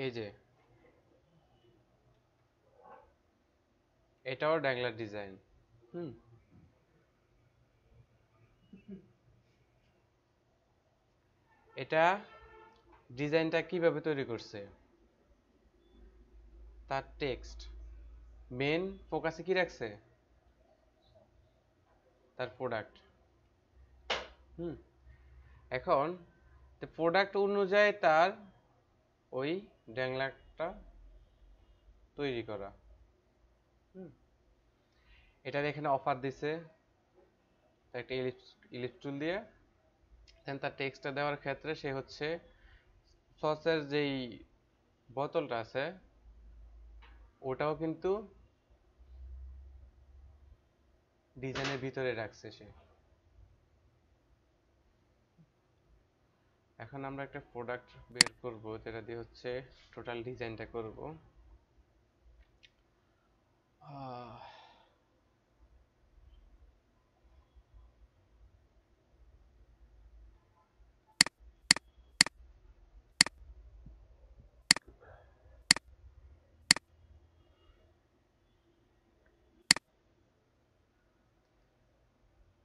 এই যে এটাও ড্যাংলার ডিজাইন। হুম, এটা ডিজাইনটা কিভাবে তৈরি করছে, তার টেক্সট মেন ফোকাসে কি রাখছে, তার প্রোডাক্ট। হুম, এখন প্রোডাক্ট অনুযায়ী তার ওই ড্যাংলারটা তৈরি করা। হুম, এটার এখানে অফার দিছে একটা ইলিপস টুল দিয়ে। দেন তার টেক্সটটা দেওয়ার ক্ষেত্রে সে হচ্ছে সসের যেই বোতলটা আছে ওটাও কিন্তু ডিজাইনের ভিতরে রাখছে সে। এখন আমরা একটা প্রোডাক্ট বের করব যেটা দিয়ে হচ্ছে টোটাল ডিজাইনটা করব।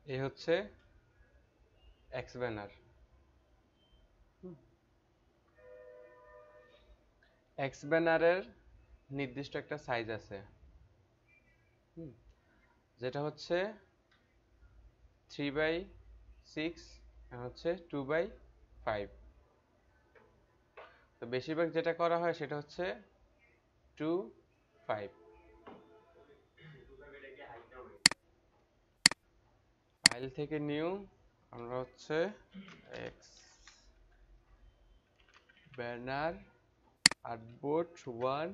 এই হচ্ছে এক্স ব্যানার। এক্স ব্যানারের নির্দিষ্ট একটা সাইজ আছে, যেটা হচ্ছে 3/6 হচ্ছে 2/5। তো বেশিরভাগ যেটা করা হয় সেটা হচ্ছে 2/5। ফাইল থেকে নিউ আমরা হচ্ছে এক্স ব্যানার আর্টবোর্ড 1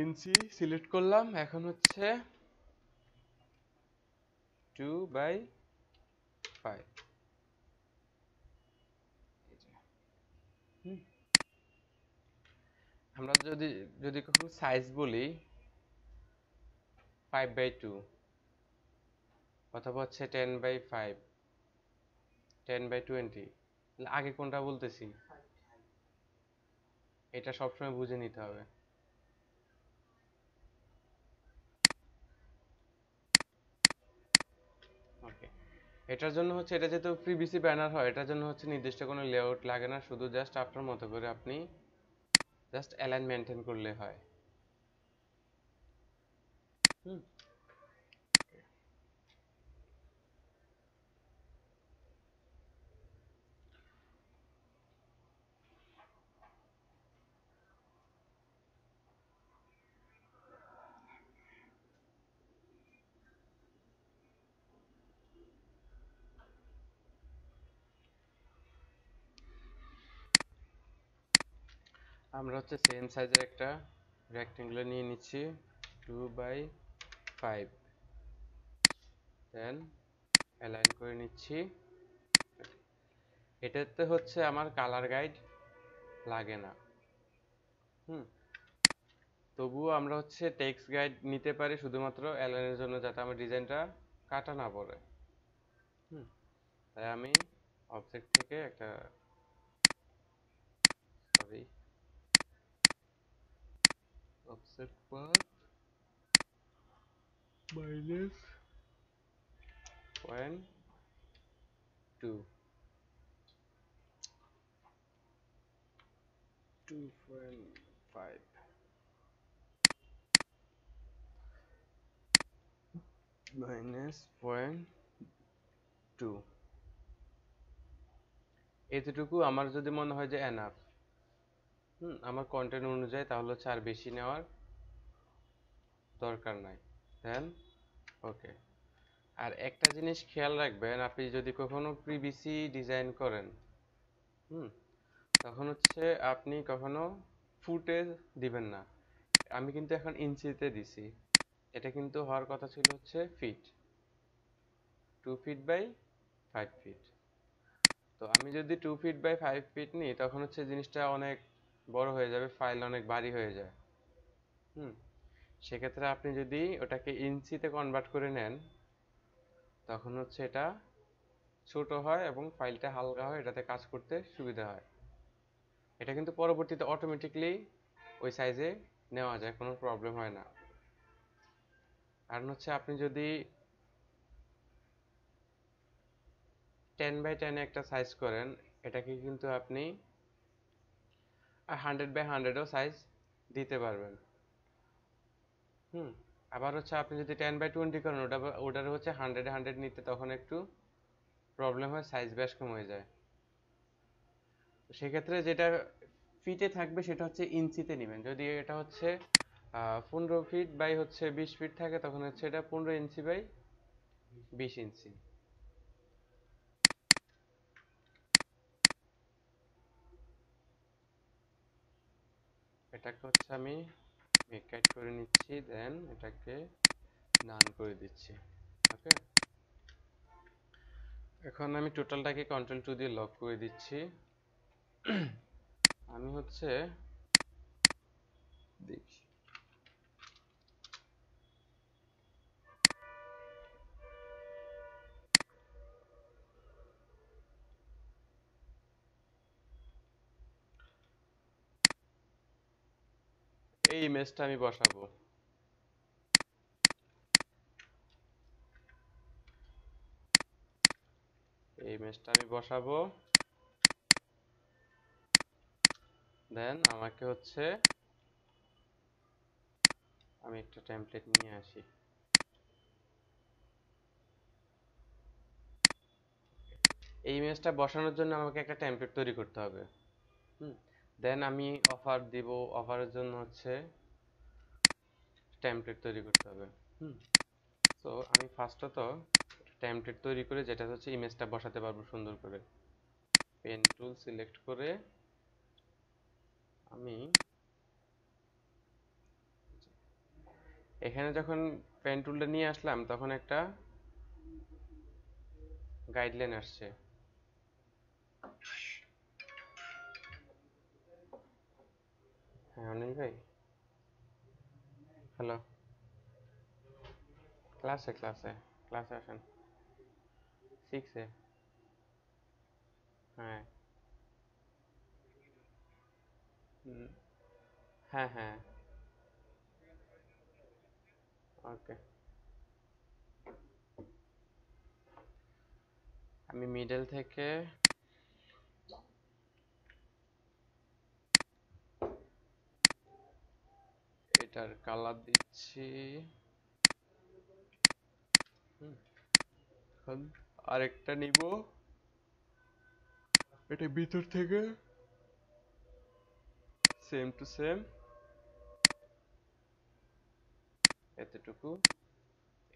ইঞ্চি সিলেক্ট করলাম। এখন হচ্ছে 2/5। আমরা যদি যদি কখনো সাইজ বলি 5/2 অথবা হচ্ছে 10/5, 10/20, আগে কোনটা বলতেছি এটা সবসময় বুঝে নিতে হবে। ওকে, এটার জন্য হচ্ছে এটা যেহেতু পিভিসি ব্যানার হয় এটার জন্য হচ্ছে নির্দিষ্ট কোনো লেআউট লাগে না, শুধু জাস্ট আপনার মতো করে আপনি জাস্ট অ্যালাইন মেনটেন করলে হয়। হুম, আমরা হচ্ছে সেম সাইজের একটা রেক্টেঙ্গুলার নিয়ে নিচ্ছি 2/5, দেন অ্যালাইন করে নিচ্ছি। এটাতে হচ্ছে আমার কালার গাইড লাগে না। হুম, তবুও আমরা হচ্ছে টেক্সট গাইড নিতে পারি শুধুমাত্র অ্যালাইনের জন্য, যাতে আমার ডিজাইনটা কাটা না পড়ে। হুম, তাই আমি অবজেক্ট থেকে একটা সরি অবজেক্ট পাথ -0.2, 2.5 -0.2। এতটুকু আমার যদি মনে হয় যে এনাফ, আমার কন্টেন্ট অনুযায়ী, তাহলে হচ্ছে আর বেশি নেওয়ার দরকার নাই। দেন ওকে। আর একটা জিনিস খেয়াল রাখবেন, আপনি যদি কখনো পিভিসি ডিজাইন করেন, হুম, তখন হচ্ছে আপনি কখনো ফুটে দিবেন না। আমি কিন্তু এখন ইঞ্চিতে দিছি, এটা কিন্তু হওয়ার কথা ছিল হচ্ছে ফিট, 2 ফিট বাই 5 ফিট। তো আমি যদি 2 ফিট বাই 5 ফিট নিই তখন হচ্ছে জিনিসটা অনেক বড় হয়ে যাবে, ফাইল অনেক ভারী হয়ে যায়। হুম, সেক্ষেত্রে আপনি যদি ওটাকে ইঞ্চিতে কনভার্ট করে নেন তখন হচ্ছে এটা ছোট হয় এবং ফাইলটা হালকা হয়, এটাতে কাজ করতে সুবিধা হয়। এটা কিন্তু পরবর্তীতে অটোমেটিকলি ওই সাইজে নেওয়া যায়, কোনো প্রবলেম হয় না। কারণ হচ্ছে আপনি যদি 10x10 একটা সাইজ করেন, এটাকে কিন্তু আপনি 100x100ও সাইজ দিতে পারবেন। আবার হচ্ছে আপনি যদি 10x20 করেন, ওটার হচ্ছে 100 নিতে তখন একটু প্রবলেম হয়, সাইজ বেশ কম হয়ে যায়। সেক্ষেত্রে যেটা ফিটে থাকবে সেটা হচ্ছে ইঞ্চিতে নেবেন। যদি এটা হচ্ছে 15 ফিট বাই হচ্ছে 20 ফিট থাকে, তখন হচ্ছে এটা 15 ইঞ্চি বাই 20 ইঞ্চি। এটাকে হচ্ছে আমি মেক কাট করে নিচ্ছি, দেন এটাকে ডান করে দিচ্ছি। ওকে, এখন আমি টোটালটাকে Ctrl+2 দিয়ে লক করে দিচ্ছি। আমি হচ্ছে দেখি এই ইমেজটা আমি বসাবো। এই ইমেজটা আমি বসাবো, দেন আমাকে হচ্ছে আমি একটা টেমপ্লেট নিয়ে আসি। এই ইমেজটা বসানোর জন্য আমাকে একটা টেমপ্লেট তৈরি করতে হবে। দেন আমি অফার দিব, অফারের জন্য হচ্ছে টেমপ্লেট তৈরি করতে হবে। তো আমি ফার্স্টত টেমপ্লেট তৈরি করে যেটা হচ্ছে ইমেজটা বসাতে পারবো সুন্দর করে। পেন টুল সিলেক্ট করে আমি এখানে যখন পেন টুলটা নিয়ে আসলাম, তখন একটা গাইডলাইন আসছে। হ্যাঁ অনিল ভাই, হ্যালো। ক্লাসে ক্লাসে ক্লাসে আসেন, 6-এ। হ্যাঁ হ্যাঁ হ্যাঁ, ওকে। আমি মিডল থেকে এটার কালার দিচ্ছি। এখন আরেকটা নিব, এটা ভিতর থেকে সেম টু সেম এতটুকু।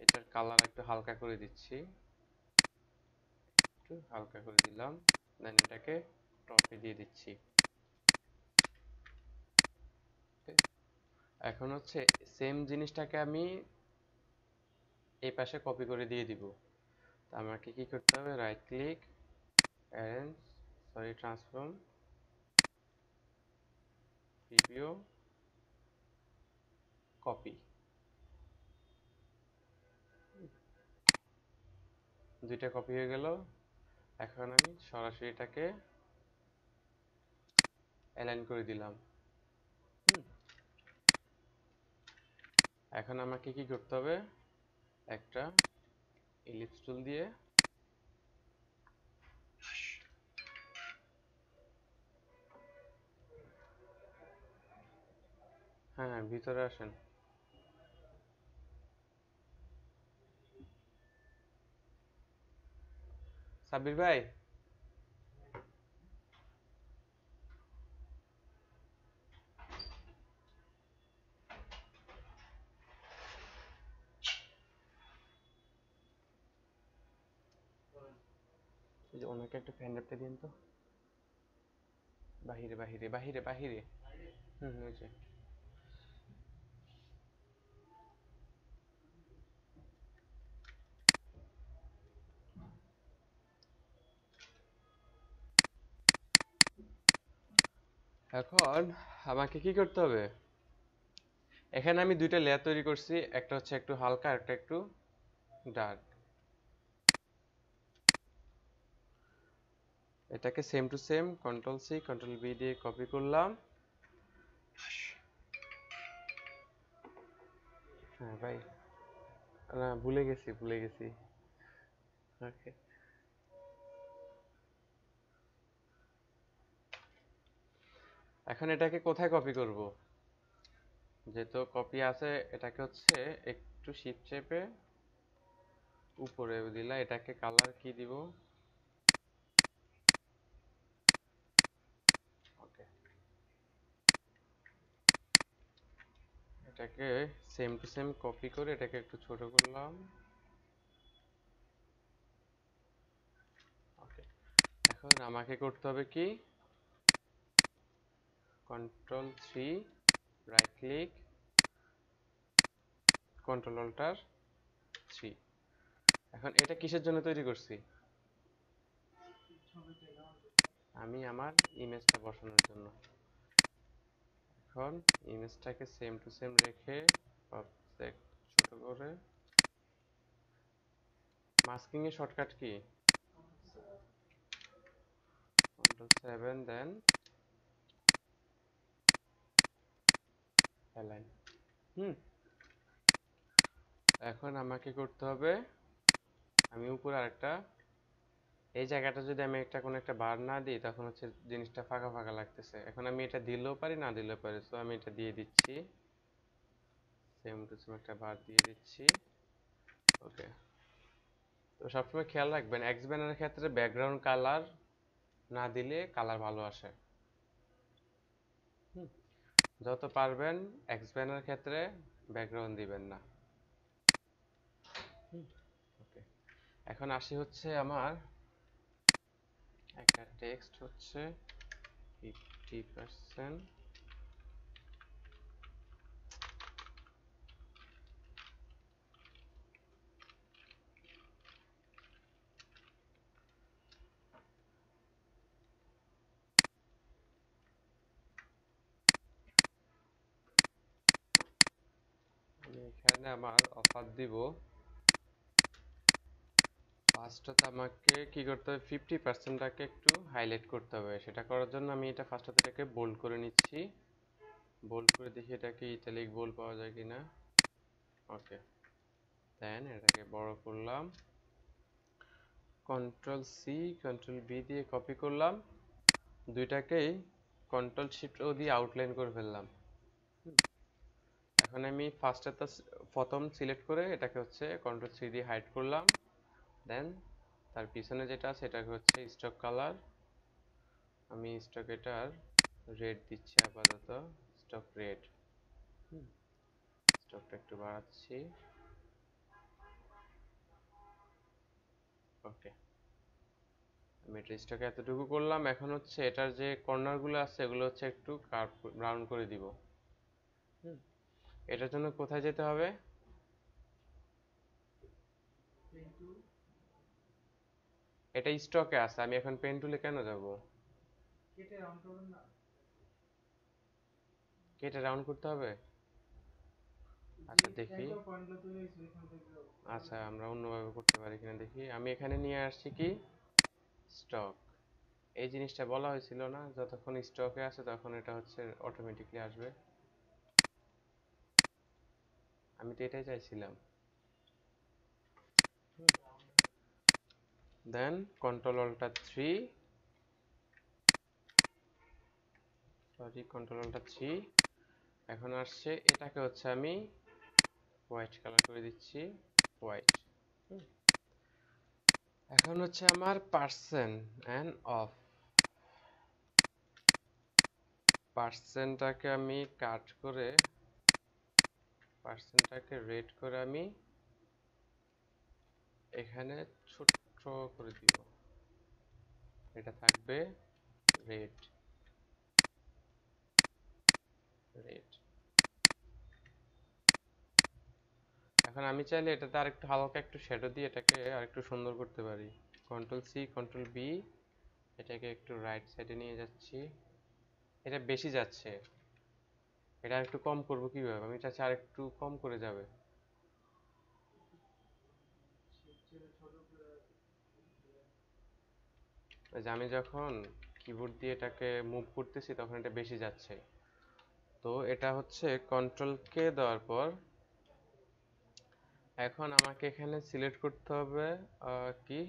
এটার কালার একটু হালকা করে দিচ্ছি, একটু হালকা করে দিলাম, দেন এটাকে টপে দিয়ে দিচ্ছি। এখন হচ্ছে সেম জিনিসটাকে আমি এই পাশে কপি করে দিয়ে দিব। তো আমাকে কি করতে হবে, right click, arrange, sorry transform, preview, copy. দুইটা কপি হয়ে গেল। এখন আমি সরাসরি এটাকে অ্যালাইন করে দিলাম। এখন আমাকে কি করতে হবে, একটা ইলিপস টুল দিয়ে হ্যাঁ হ্যাঁ ভিতরে আসেন। সাব্বির ভাই, এই যে ওনাকে একটা ফ্যান ড্রাইভটা দিন তো। বাহিরে বাহিরে বাহিরে বাহিরে। ওই যে। এখন আমাকে কি করতে হবে, এখানে আমি দুইটা লেয়ার তৈরি করছি, একটা হচ্ছে একটু হালকা, একটা একটু ডার্ক। এটাকে same to same control C control B দিয়ে কপি করলাম। হ্যাঁ ভাই, না ভুলে গেছি। ওকে, এখন এটাকে কোথায় কপি করব? যেহেতু কপি আছে, এটাকে হচ্ছে একটু শিফট চেপে উপরে দিলা। এটাকে কালার কি দিব? ওকে, এটাকে সেম টু সেম কপি করে এটাকে একটু ছোট করলাম। ওকে, এখন আমাকে করতে হবে কি, control 3 right click, control alter 3। এখন এটা কিসের জন্য তৈরি করছি? আমি আমার ইমেজটা বসানোর জন্য। এখন ইমেজটাকে সেম টু সেম রেখে অবজেক্ট ছোট করে, মাস্কিং এর শর্টকাট কি? Ctrl 7 দেন অ্যালাইন। এখন আমাকে করতে হবে, আমি উপরে আরেকটা, এই জায়গাটা যদি আমি কোনো একটা বার না দিই তখন হচ্ছে জিনিসটা ফাঁকা ফাঁকা লাগতেছে। এখন আমি এটা দিলেও পারি না দিলেও পারি, তো আমি এটা দিয়ে দিচ্ছি, সেম টু সেম একটা বার দিয়ে দিচ্ছি। ওকে, তো সবসময় খেয়াল রাখবেন এক্স ব্যানারের ক্ষেত্রে ব্যাকগ্রাউন্ড কালার না দিলে কালার ভালো আসে। যত পারবেন এক্স ব্যানারের ক্ষেত্রে ব্যাকগ্রাউন্ড দিবেন না। ওকে, এখন আসি হচ্ছে আমার একটা টেক্সট হচ্ছে 50%। আমি এখানে আমার অফার দিব। ফার্স্টতে আমাকে কি করতে হবে, 50%টাকে একটু হাইলাইট করতে হবে। সেটা করার জন্য আমি এটা ফার্স্টতে এটাকে বোল্ড করে নিচ্ছি। বোল্ড করে দেখি এটাকে ইটালিক বোল্ড পাওয়া যায় কিনা। ওকে, দেন এটাকে বড় করলাম, কন্ট্রোল সি কন্ট্রোল বি দিয়ে কপি করলাম, দুইটাকেই কন্ট্রোল শিফট ও দিয়ে আউটলাইন করে ফেললাম। এখন আমি ফার্স্টে প্রথম সিলেক্ট করে এটাকে হচ্ছে কন্ট্রোল সি দিয়ে হাইড করলাম। দেন তার পিছনে যেটা আছে এটাকে হচ্ছে স্টক কালার, আমি স্টক এটার রেড দিচ্ছি আপাতত, স্টক রেড। স্টকটা একটু বাড়াচ্ছি। ওকে, আমি এটা স্টকে এতটুকু করলাম। এখন হচ্ছে এটার যে কর্নারগুলো আছে এগুলো হচ্ছে একটু কার্ভ রাউন্ড করে দিব। এটার জন্য কোথায় যেতে হবে? এটা স্টকে আছে, আমি এখন পেন টুলে কেন যাব? কেটে রাউন্ড করতে হবে। আচ্ছা দেখি, আচ্ছা আমরা অন্যভাবে করতে পারি কিনা দেখি। আমি এখানে নিয়ে আসছি কি স্টক, এই জিনিসটা বলা হয়েছিল না, যতক্ষণ স্টকে আছে তখন এটা হচ্ছে অটোমেটিকলি আসবে। আমি তো এটাই চাইছিলাম। Then control alter 3, sorry control alter 3। এখন আসছে এটাকে হচ্ছে আমি হোয়াইট কালার করে দিচ্ছি, হোয়াইট। এখন হচ্ছে আমার পার্সেন্ট এন্ড অফ, পার্সেন্টটাকে আমি কাট করে, পার্সেন্টটাকে রেড করে আমি এখানে ছোট করে দিব, এটা থাকবে রেড রেড। এখন আমি চাইলে এটাতে আরেকটু হালকা একটু শ্যাডো দিয়ে এটাকে আরেকটু সুন্দর করতে পারি। কন্ট্রোল সি কন্ট্রোল বি, এটাকে একটু রাইট সাইডে নিয়ে যাচ্ছি। এটা বেশি যাচ্ছে, এটা একটু কম করব কিভাবে? আমি চাচ্ছি আরেকটু কম করে যাবে। যে আমি যখন কিবোর্ড দিয়ে এটাকে মুভ করতেছি তখন এটা বেশি যাচ্ছে। তো এটা হচ্ছে কন্ট্রোল কে দেওয়ার পর এখন আমাকে এখানে সিলেক্ট করতে হবে কি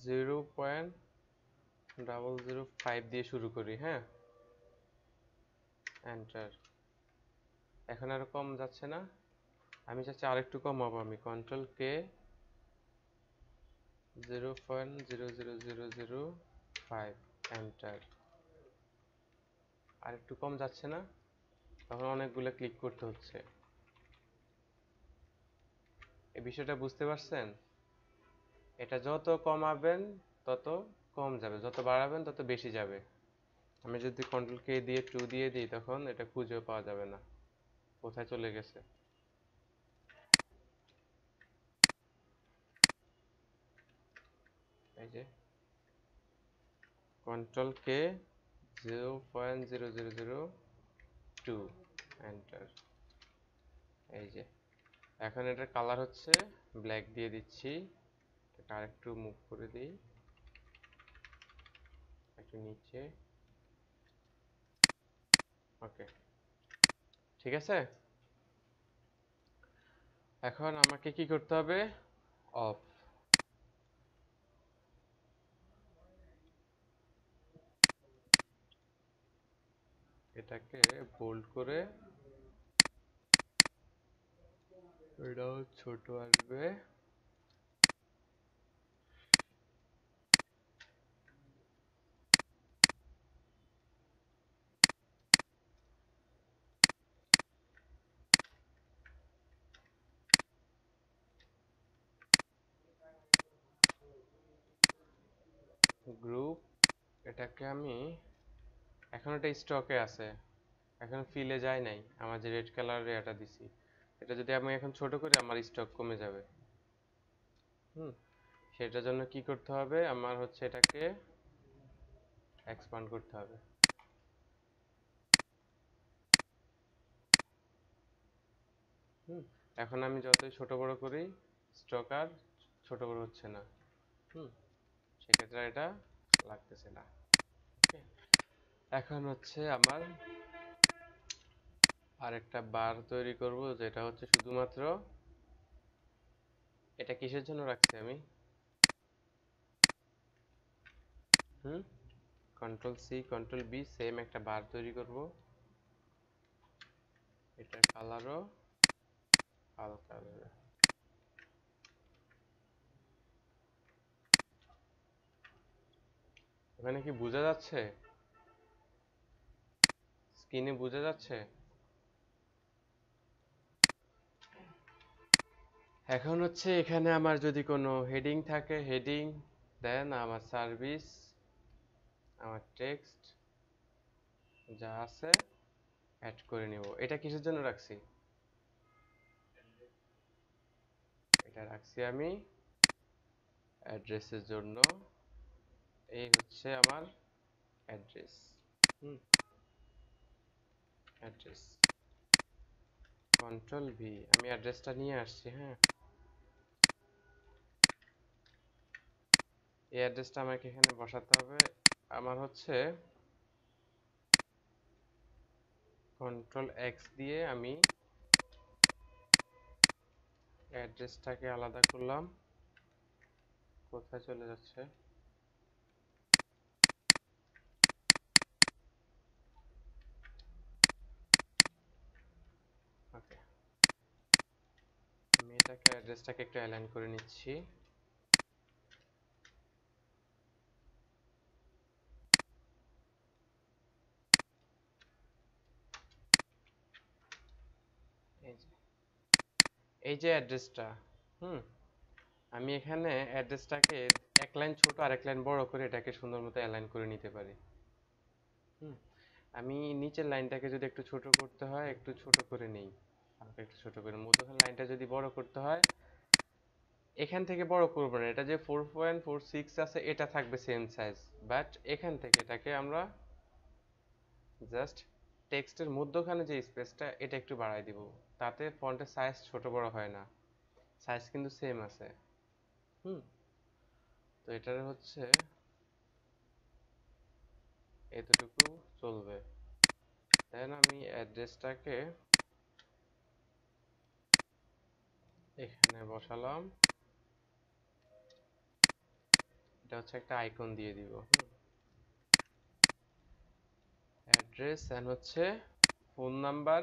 0.005 দিয়ে শুরু করি, হ্যাঁ, এন্টার। এখন আর কম যাচ্ছে না, আমি চাচ্ছি আরেকটু কমাবো। আমি কন্ট্রোল কে 0.00005 এন্টার। আর একটু কম যাচ্ছে না, তখন অনেকগুলো ক্লিক করতে হচ্ছে। এই বিষয়টা বুঝতে পারছেন? এটা যত কমাবেন তত কম যাবে, যত বাড়াবেন তত বেশি যাবে। আমি যদি কন্ট্রোল কে দিয়ে 2 দিয়ে দিই তখন এটা খুঁজেও পাওয়া যাবে না কোথায় চলে গেছে। এই যে কন্ট্রোল কে 0.0002 এন্টার। এই যে এখন এটার কালার হচ্ছে ব্ল্যাক দিয়ে দিচ্ছি। এটা আরেকটু মুভ করে দিই, একটু নিচে। ওকে, ঠিক আছে। এখন আমাকে কি করতে হবে? অফ। এটাকে বোল্ড করে এটাও ছোট আসবে। গ্রুপ, এটাকে আমি এখন এটা স্টকে আছে, এখন ফিলে যায় নাই। আমার যে রেড কালারের এটা দিছি, এটা যদি আমি এখন ছোট করি আমার স্টক কমে যাবে। হুম, সেটার জন্য কি করতে হবে? আমার হচ্ছে এটাকে এক্সপান্ড করতে হবে। হুম, এখন আমি যতই ছোট বড় করি স্টক আর ছোট বড় হচ্ছে না। হুম, সেক্ষেত্রে এটা লাগতেছে না। ওকে, এখন হচ্ছে আমার আরেকটা বার তৈরি করব, যেটা হচ্ছে শুধুমাত্র এটা কিসের জন্য রাখছি আমি? Hmm, control C control B, same একটা বার তৈরি করব। এটার কালারও হালকা হবে। এখানে কি বোঝা যাচ্ছে? স্ক্রিনে বোঝা যাচ্ছে? এখন হচ্ছে এখানে আমার যদি কোনো হেডিং থাকে, হেডিং, দেন আমার সার্ভিস, আমার টেক্সট যা আছে অ্যাড করে নিব। এটা কিসের জন্য রাখছি? এটা রাখছি আমি অ্যাড্রেসের জন্য। এই হচ্ছে আমার অ্যাড্রেস। হুম, অ্যাড্রেস কন্ট্রোল ভি, আমি অ্যাড্রেসটা নিয়ে আসছি। হ্যাঁ, এই অ্যাড্রেসটা আমাকে এখানে বসাতে হবে। আমার হচ্ছে কন্ট্রোল এক্স দিয়ে আমি অ্যাড্রেসটাকে আলাদা করলাম। কোথায় চলে যাচ্ছে? ওকে, আমি এটাকে অ্যাড্রেসটাকে একটু অ্যালাইন করে নিচ্ছি। এই যে এই যে অ্যাড্রেসটা, হুম, আমি এখানে অ্যাড্রেসটাকে এক লাইন ছোট আর এক লাইন বড় করে এটাকে সুন্দর মতো অ্যালাইন করে নিতে পারি। হুম, আমি নিচের লাইনটাকে যদি একটু ছোট করতে হয় একটু ছোট করে নেই, হালকা একটু ছোট করে। মধ্যখানে লাইনটা যদি বড় করতে হয় এখান থেকে বড় করবো না, এটা যে 4.46 আছে এটা থাকবে সেম সাইজ, বাট এখান থেকে এটাকে আমরা জাস্ট টেক্সটের মধ্যখানে যে স্পেসটা এটা একটু বাড়াই দিব, তাতে ফন্টের সাইজ ছোট বড় হয় না, সাইজ কিন্তু সেম আছে। হুম, তো এটার হচ্ছে এতটুকু চলবে। দেন আমি অ্যাড্রেসটাকে এখানে বসালাম। এটা হচ্ছে একটা আইকন দিয়ে দিব। অ্যাড্রেস এন্ড হচ্ছে ফোন নাম্বার,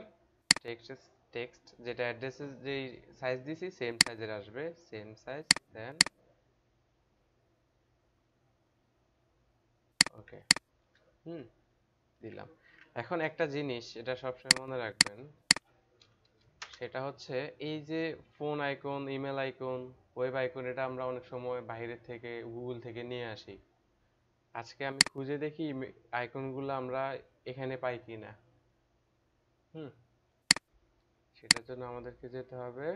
টেক্সট টেক্সট যেটা অ্যাড্রেসের যেই সাইজ দিছি সেম সাইজের আসবে, সেম সাইজ। দেন ওকে, দিলাম। এখন একটা জিনিস এটা সবসময় মনে রাখবেন, সেটা হচ্ছে এই যে phone icon, email icon, web icon, এটা আমরা অনেক সময় বাইরে থেকে গুগল থেকে নিয়ে আসি। আজকে আমি খুঁজে দেখি আইকনগুলো আমরা এখানে পাই কিনা। হুম সেটার জন্য আমাদেরকে যেতে হবে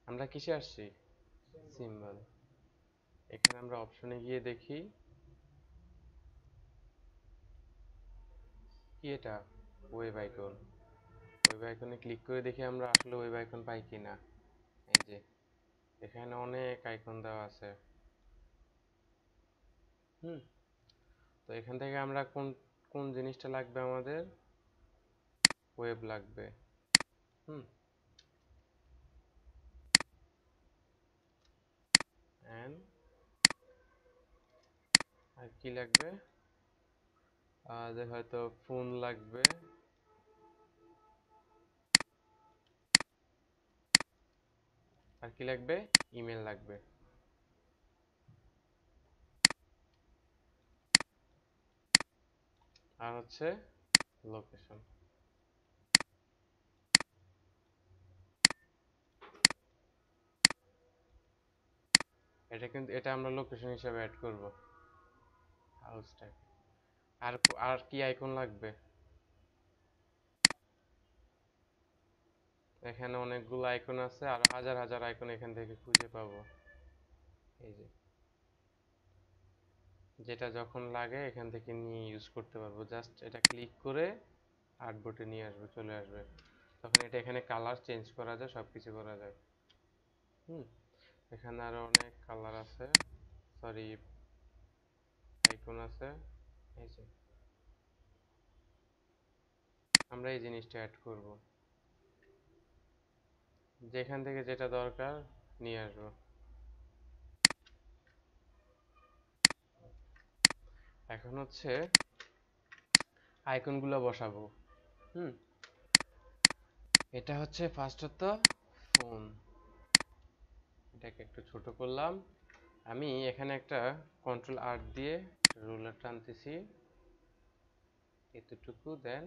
আমরা কিসে আসছি, সিম্বল। এখানে আমরা অপশনে গিয়ে দেখি কি এটা, ওয়েব আইকন। ওয়েব আইকনে ক্লিক করে দেখি আমরা আসলে ওয়েব আইকন পাই কিনা। এই যে এখানে অনেক আইকন দেওয়া আছে। হুম তো এখান থেকে আমরা কোন কোন জিনিসটা লাগবে, আমাদের ওয়েব লাগবে। হুম এন্ড আর কি লাগবে, যে হয়তো ফোন লাগবে, আর কি লাগবে, ইমেল লাগবে, আর হচ্ছে লোকেশন। এটা কিন্তু এটা আমরা লোকেশন হিসেবে অ্যাড করব হাউসটাকে। আর আর কি আইকন লাগবে, এখানে অনেকগুলো আইকন আছে, আর হাজার হাজার আইকন এখান থেকে খুঁজে পাবো। এই যে যেটা যখন লাগে এখান থেকে নিয়ে ইউজ করতে পারবো, জাস্ট এটা ক্লিক করে আর্টবোর্ডে নিয়ে আসবে, চলে আসবে। তখন এটা এখানে কালার চেঞ্জ করা যায়, সবকিছু করা যায়। হুম এখানে আরো অনেক কালার আছে, সরি আইকন আছে। এই যে আমরা এই জিনিসটা অ্যাড করব, যেখান থেকে যেটা দরকার নিয়ে আসবো। এখন হচ্ছে আইকনগুলো বসাবো। হুম এটা হচ্ছে ফার্স্টত ফোন, এটাকে একটু ছোট করলাম। আমি এখানে একটা কন্ট্রোল আর দিয়ে রুলার টানতেছি এতটুকু, দেন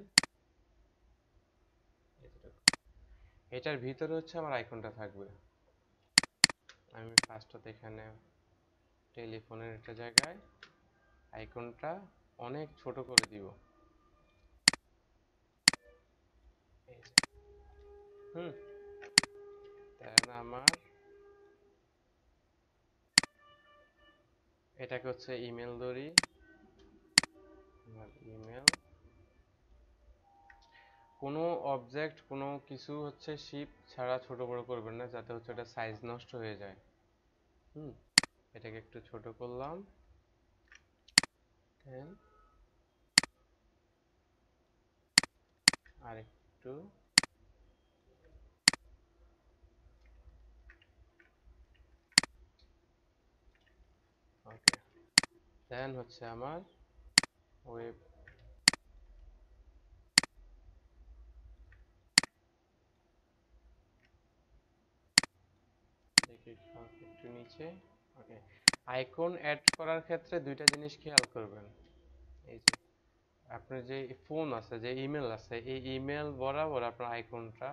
এতটুকু। এটার ভিতরে হচ্ছে আমার আইকনটা থাকবে। আমি ফার্স্টত এখানে টেলিফোনের একটা জায়গায় আইকনটা অনেক ছোট করে দিব। এই যে, হুম দেন আমার এটাকে হচ্ছে ইমেল ধরি, আমার ইমেল। কোনো অবজেক্ট কোনো কিছু হচ্ছে শিপ ছাড়া ছোট বড় করবেন না, যাতে হচ্ছে এটা সাইজ নষ্ট হয়ে যায়। হুম এটাকে একটু ছোট করলাম, দেন আর একটু, ওকে। দেন হচ্ছে আমার ওয়েব, দেখি একটু নিচে। ওকে, আইকন অ্যাড করার ক্ষেত্রে দুইটা জিনিস খেয়াল করবেন। এই যে আপনার যে ফোন আছে, যে ইমেল আছে, এই ইমেল বরাবর আপনার আইকনটা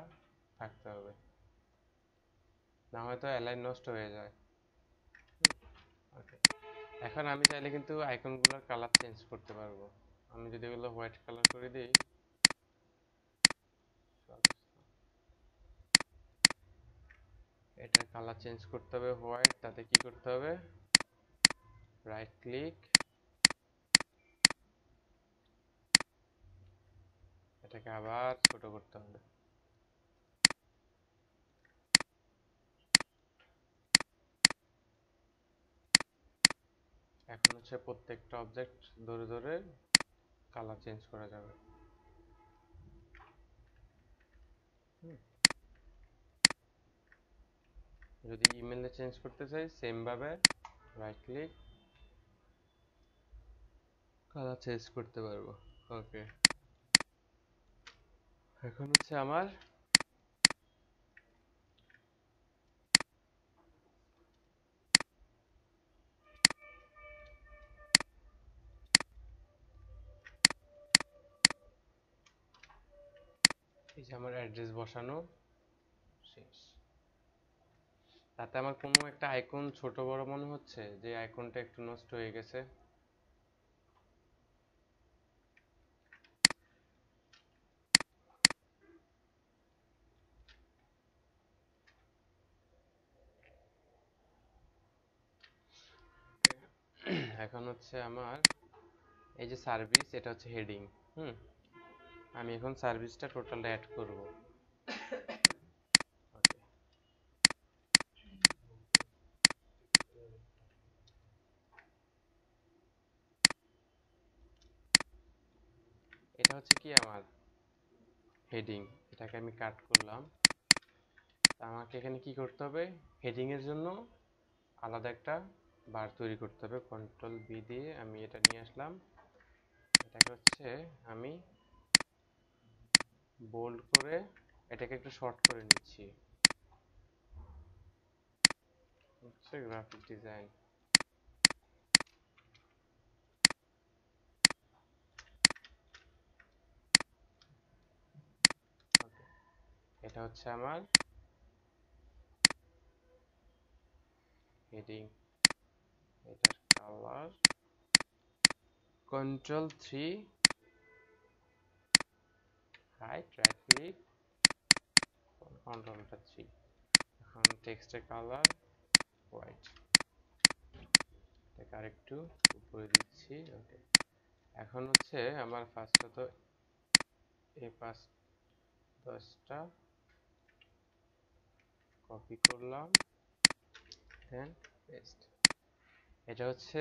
থাকতে হবে, না হয়তো অ্যালাইন নষ্ট হয়ে যায়। ওকে, এখন আমি চাইলে কিন্তু আইকনগুলোর কালার চেঞ্জ করতে পারবো। আমি যদি এগুলো হোয়াইট কালার করে দিই, এটার কালার চেঞ্জ করতে হবে হোয়াইট। তাতে কি করতে হবে, রাইট ক্লিক, এটাকে আবার ছোট করতে হবে। এখন হচ্ছে প্রত্যেকটা অবজেক্ট ধরে ধরে কালার চেঞ্জ করা যাবে। যদি ইমেলে চেঞ্জ করতে চাই সেম ভাবে রাইট ক্লিক কালার চেঞ্জ করতে পারবো। ওকে, এখন হচ্ছে আমার এই যে আমার অ্যাড্রেস বসানো শেষ। তাতে আমার কোনো একটা আইকন ছোট বড় মনে হচ্ছে, যে আইকনটা একটু নষ্ট হয়ে গেছে। এখন হচ্ছে আমার এই যে সার্ভিস, এটা হচ্ছে হেডিং। আমি এখন সার্ভিসটা টোটাল অ্যাড করব। ওকে, এটা হচ্ছে কি আমার হেডিং, এটাকে আমি কাট করলাম। আমাকে এখানে কি করতে হবে, হেডিং এর জন্য আলাদা একটা বার তৈরি করতে হবে। কন্ট্রোল বি দিয়ে আমি এটা নিয়ে আসলাম। এটাকে হচ্ছে আমি বোল্ড করে এটাকে একটু শর্ট করে নিচ্ছি। হচ্ছে গ্রাফিক ডিজাইন। এটা হচ্ছে আমার হেডিং, এটার কালার কন্ট্রোল 3 রাইট ক্লিক কন্ট্রোলটা 3। এখন টেক্সটের কালার হোয়াইট, এটাকে আরেকটু উপরে দিচ্ছি। ওকে, এখন হচ্ছে আমার ফার্স্টত এই 5-10টা কপি করলাম, দেন পেস্ট। এটা হচ্ছে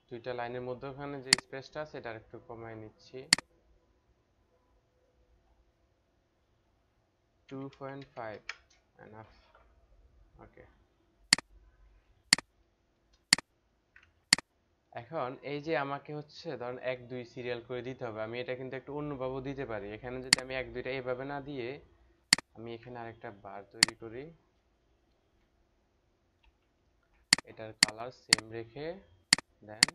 দুইটা লাইনের মধ্যখানে যে স্পেসটা আছে এটা একটু কমায় নিচ্ছি, 2.5 এনাফ। ওকে, এখন এই যে আমাকে হচ্ছে ধরেন 1-2 সিরিয়াল করে দিতে হবে, আমি এটা কিন্তু একটু অন্যভাবে দিতে পারি। এখানে যদি আমি 1-2টা এইভাবে না দিয়ে আমি এখানে আরেকটা বার তৈরি করি, এটার কালার সেম রেখে দেন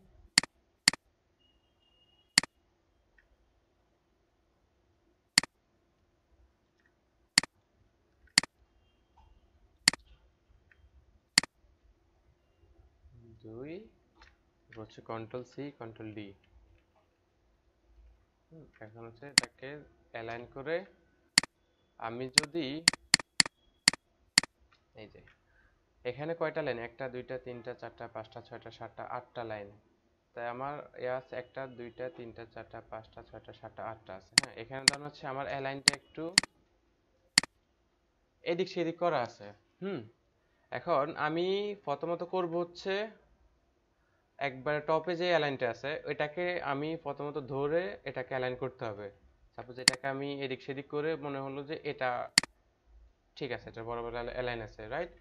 দুই হচ্ছে কন্ট্রোল সি কন্ট্রোল ডি। এখন হচ্ছে এটাকে অ্যালাইন করে আমি যদি এই যে এখানে কয়টা লাইন, 1টা 2টা 3টা 4টা 5টা 6টা 7টা 8টা লাইন, তাই আমার আছে 1টা 2টা 3টা 4টা 5টা 6টা 7টা 8টা আছে। হ্যাঁ, এখানে ধরুন হচ্ছে আমার অ্যালাইনটা একটু এদিক সেদিক করা আছে। এখন আমি প্রথমত করব হচ্ছে একবারে টপে যে অ্যালাইনটা আছে ওইটাকে আমি প্রথমত ধরে এটাকে অ্যালাইন করতে হবে। সাপোজ এটাকে আমি এদিক সেদিক করে মনে হলো যে এটা ঠিক আছে, এটা বরাবর অ্যালাইন আছে, রাইট।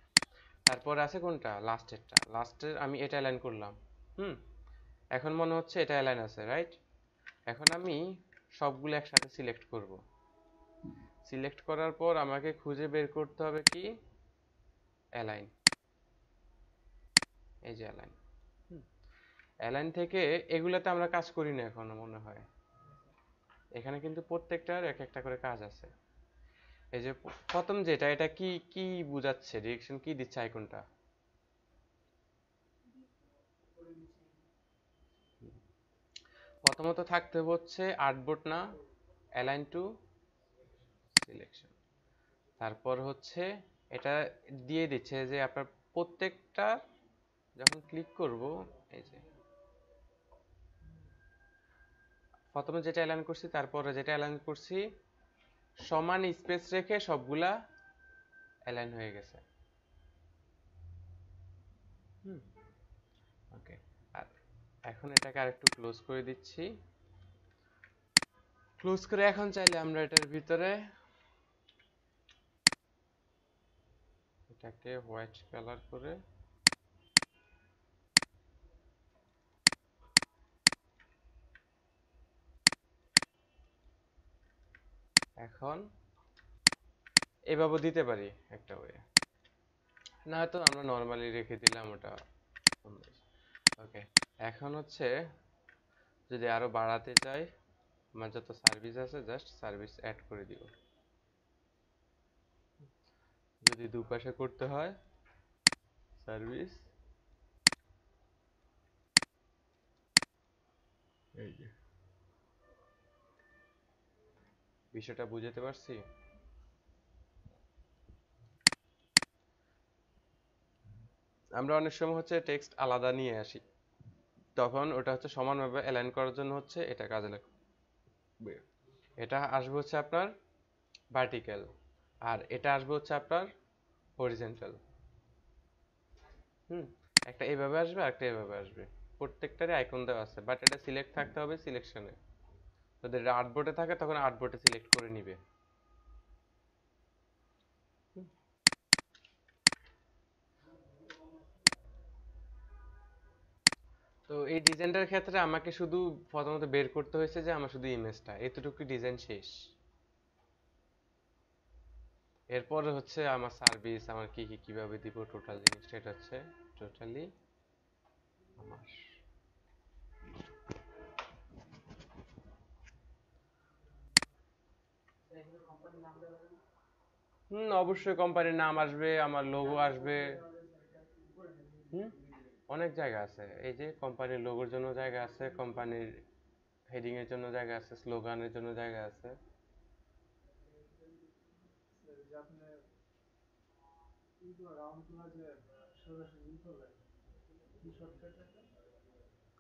তারপর আছে কোনটা, লাস্টের আমি এটা অ্যালাইন করলাম। এখন মনে হচ্ছে এটা অ্যালাইন আছে, রাইট। এখন আমি সবগুলো একসাথে সিলেক্ট করব। সিলেক্ট করার পর আমাকে খুঁজে বের করতে হবে কি অ্যালাইন, এই যে অ্যালাইন। অ্যালাইন থেকে এগুলাতে আমরা কাজ করি না এখনো মনে হয়, এখানে কিন্তু প্রত্যেকটার এক একটা করে কাজ আছে। এই যে প্রথম যেটা, এটা কি কি বোঝাচ্ছে, ডিরেকশন কি দিচ্ছে আইকনটা? প্রথমত থাকতে হচ্ছে আর্টবোর্ড না অ্যালাইন টু সিলেকশন। তারপর হচ্ছে এটা দিয়ে দিচ্ছে যে আপনার প্রত্যেকটা যখন ক্লিক করব, এই যে প্রথমে যেটা অ্যালাইন করছি তারপরে যেটা অ্যালাইন করছি সমান স্পেস রেখে সবগুলা অ্যালাইন হয়ে গেছে। ওকে, আর এখন এটাকে আরেকটু ক্লোজ করে দিচ্ছি। ক্লোজ করে এখন চাইলে আমরা এটার ভিতরে এটাকে হোয়াইট কালার করে এখন এভাবে দিতে পারি একটা ওয়ে, না হয়তো আমরা নর্মালি রেখে দিলাম ওটা। ওকে, এখন হচ্ছে যদি আরো বাড়াতে চাই আমার যত সার্ভিস আছে জাস্ট সার্ভিস অ্যাড করে দিব। যদি দুপাশে করতে হয় সার্ভিস, এই যে বিষয়টা বুঝতে পারছি। আমরা অনেক সময় হচ্ছে টেক্সট আলাদা নিয়ে আসি, তখন ওটা হচ্ছে সমানভাবে অ্যালাইন করার জন্য হচ্ছে এটা কাজে লাগবে। এটা আসবে হচ্ছে আপনার ভার্টিক্যাল, আর এটা আসবে হচ্ছে আপনার হরিজন্টাল। একটা এইভাবে আসবে আর একটা এইভাবে আসবে, প্রত্যেকটারই আইকন দেওয়া আছে, বাট এটা সিলেক্ট থাকতে হবে সিলেকশনে। যদি এটা আর্টবোর্ডে থাকে তখন আর্টবোর্ডে সিলেক্ট করে নিবে। তো এই ডিজাইনটার ক্ষেত্রে আমাকে শুধু প্রথমত বের করতে হয়েছে যে আমার শুধু ইমেজটা, এতটুকু ডিজাইন শেষ। এরপরে হচ্ছে আমার সার্ভিস, আমার কি কি কিভাবে দিব টোটাল জিনিসটা, এটা হচ্ছে টোটালি আমার। অবশ্যই কোম্পানির নাম আসবে, আমার লোগো আসবে। অনেক জায়গা আছে, এই যে কোম্পানির লোগোর জন্য জায়গা আছে, কোম্পানির হেডিং এর জন্য জায়গা আছে, স্লোগানের জন্য জায়গা আছে।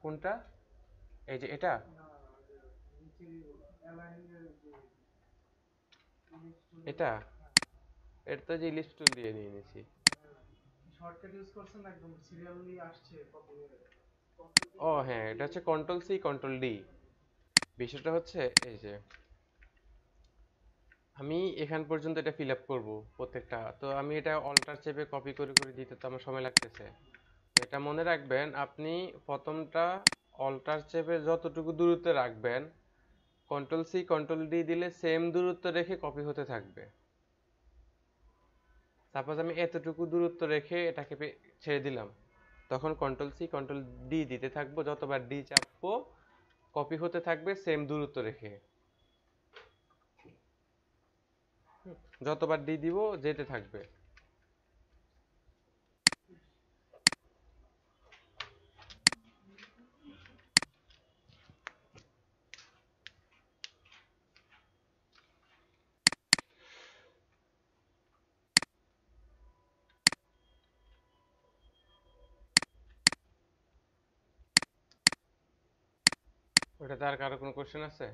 কোনটা? এই যে এটা এটা এটা তো যে লিস্ট টুল দিয়ে নিয়ে নিয়েছি। ও হ্যাঁ, এটা হচ্ছে কন্ট্রোল সি কন্ট্রোল ডি। বিষয়টা হচ্ছে এই যে আমি এখান পর্যন্ত এটা ফিল আপ করবো প্রত্যেকটা, তো আমি এটা অল্টার চেপে কপি করে করে দিতে তো আমার সময় লাগতেছে। এটা মনে রাখবেন, আপনি প্রথমটা অল্টার চেপে যতটুকু দূরত্বে রাখবেন, কন্ট্রোল সি কন্ট্রোল ডি দিলে সেম দূরত্ব রেখে কপি হতে থাকবে। সাপোজ আমি এতটুকু দূরত্ব রেখে এটাকে ছেড়ে দিলাম, তখন কন্ট্রোল সি কন্ট্রোল ডি দিতে থাকবো, যতবার ডি চাপবো কপি হতে থাকবে সেম দূরত্ব রেখে। যতবার ডি দিব যেতে থাকবে। ওটাতে আর কারো কোনো কোশ্চেন আছে?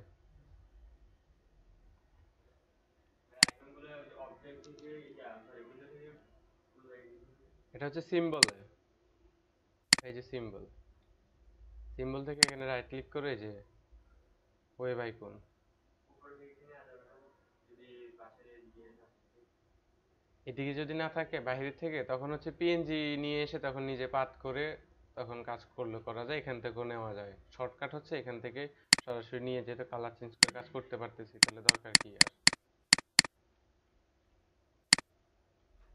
এটা হচ্ছে সিম্বলে, এই যে সিম্বল, সিম্বল থেকে এখানে রাইট ক্লিক করে যে ওয়েব আইকন, এদিকে যদি না থাকে বাইরে থেকে, তখন হচ্ছে পিএনজি নিয়ে এসে তখন নিজে পাথ করে তখন কাজ করলে করা যায়, এখান থেকেও নেওয়া যায়। শর্টকাট হচ্ছে এখান থেকে সরাসরি নিয়ে যেতে, কালার চেঞ্জ করে কাজ করতে পারতেছি, তাহলে দরকার কি আর।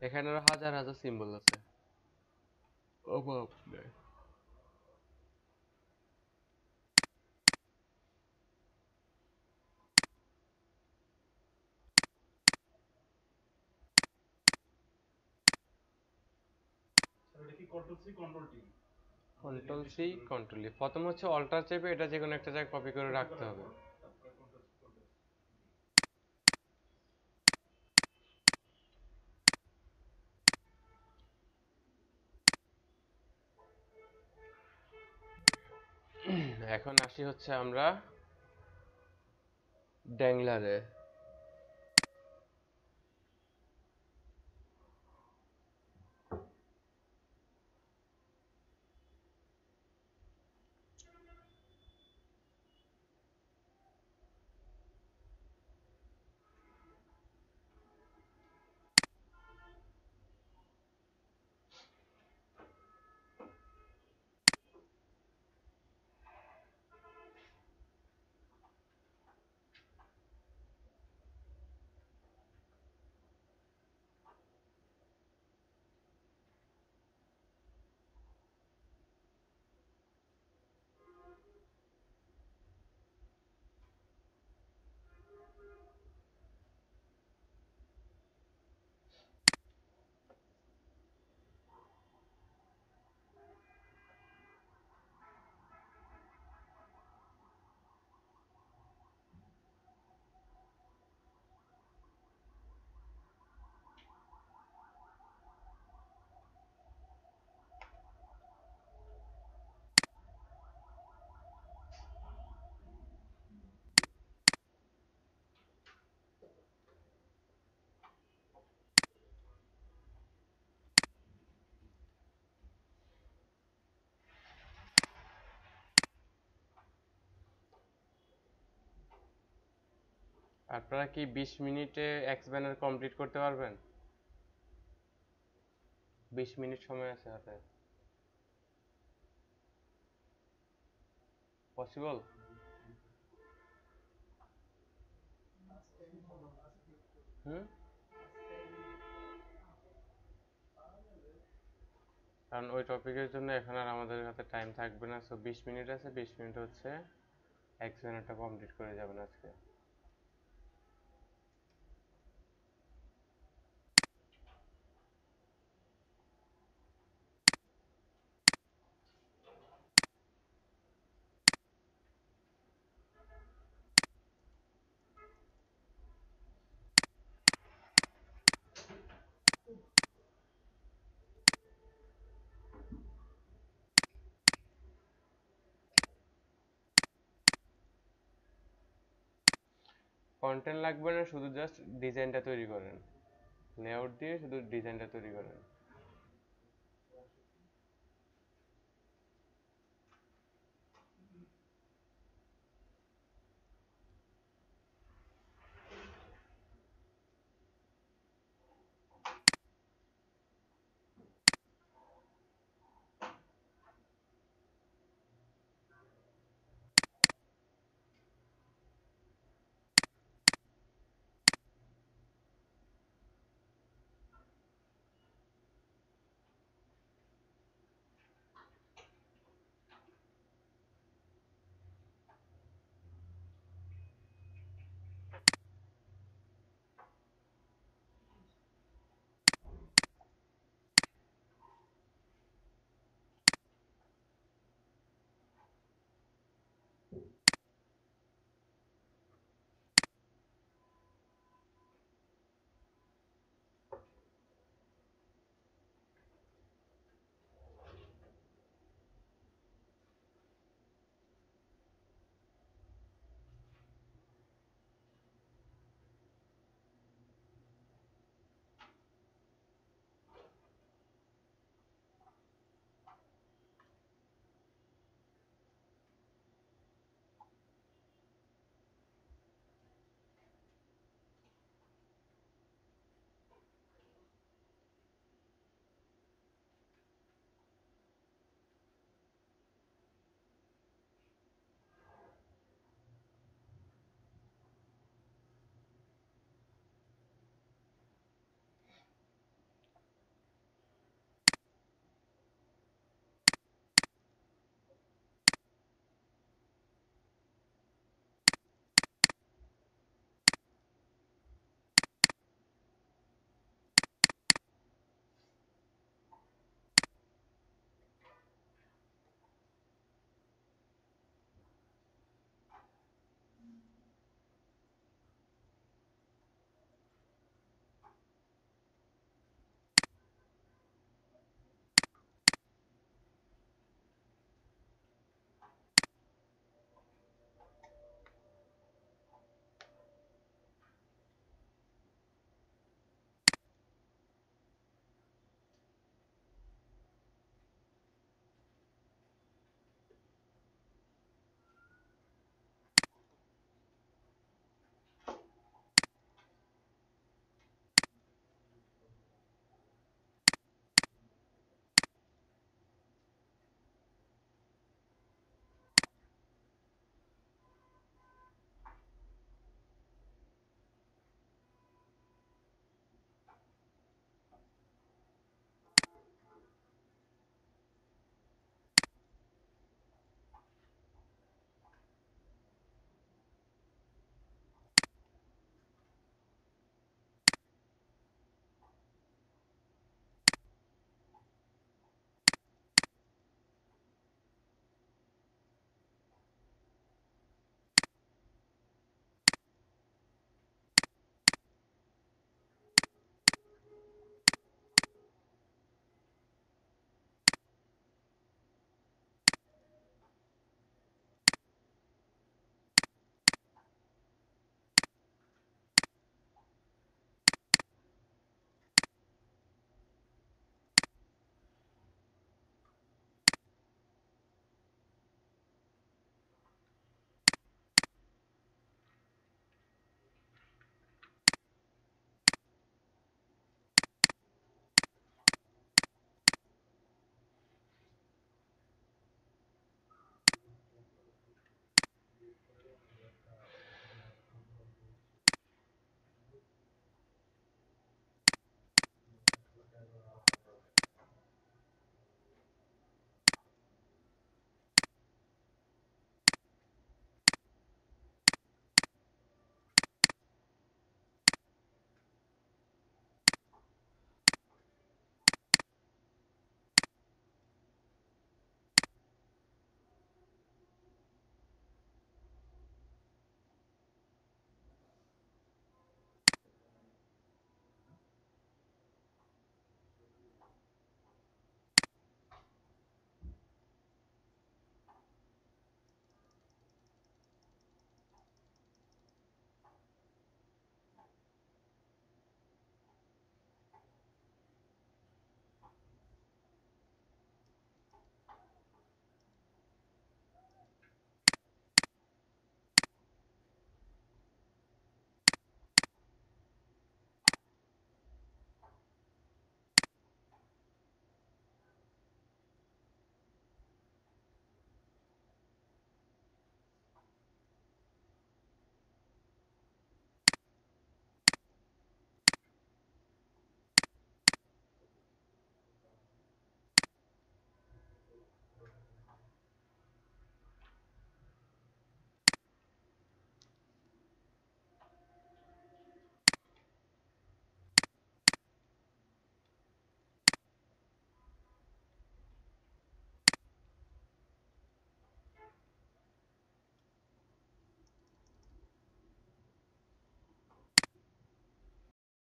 এখানে আরো হাজার হাজার সিম্বল আছে, অভাব নেই। কন্ট্রোল সি কন্ট্রোল ই, প্রথম হচ্ছে অল্টার চেপে এটা যে কোনো একটা জায়গায় কপি করে রাখতে হবে। এখন আসি হচ্ছে আমরা ড্যাংলারে। আপনারা কি 20 মিনিটে এক্স ব্যানার কমপ্লিট করতে পারবেন? 20 মিনিট সময় আছে হাতে। পসিবল? হুম, কারণ ওই টপিকের জন্য এখন আর আমাদের হাতে টাইম থাকবে না। সো 20 মিনিট আছে, 20 মিনিট হচ্ছে এক্স ব্যানারটা কমপ্লিট করে যাবেন আজকে। কন্টেন্ট লাগবে না, শুধু জাস্ট ডিজাইনটা তৈরি করেন। লেআউট দিয়ে শুধু ডিজাইনটা তৈরি করেন।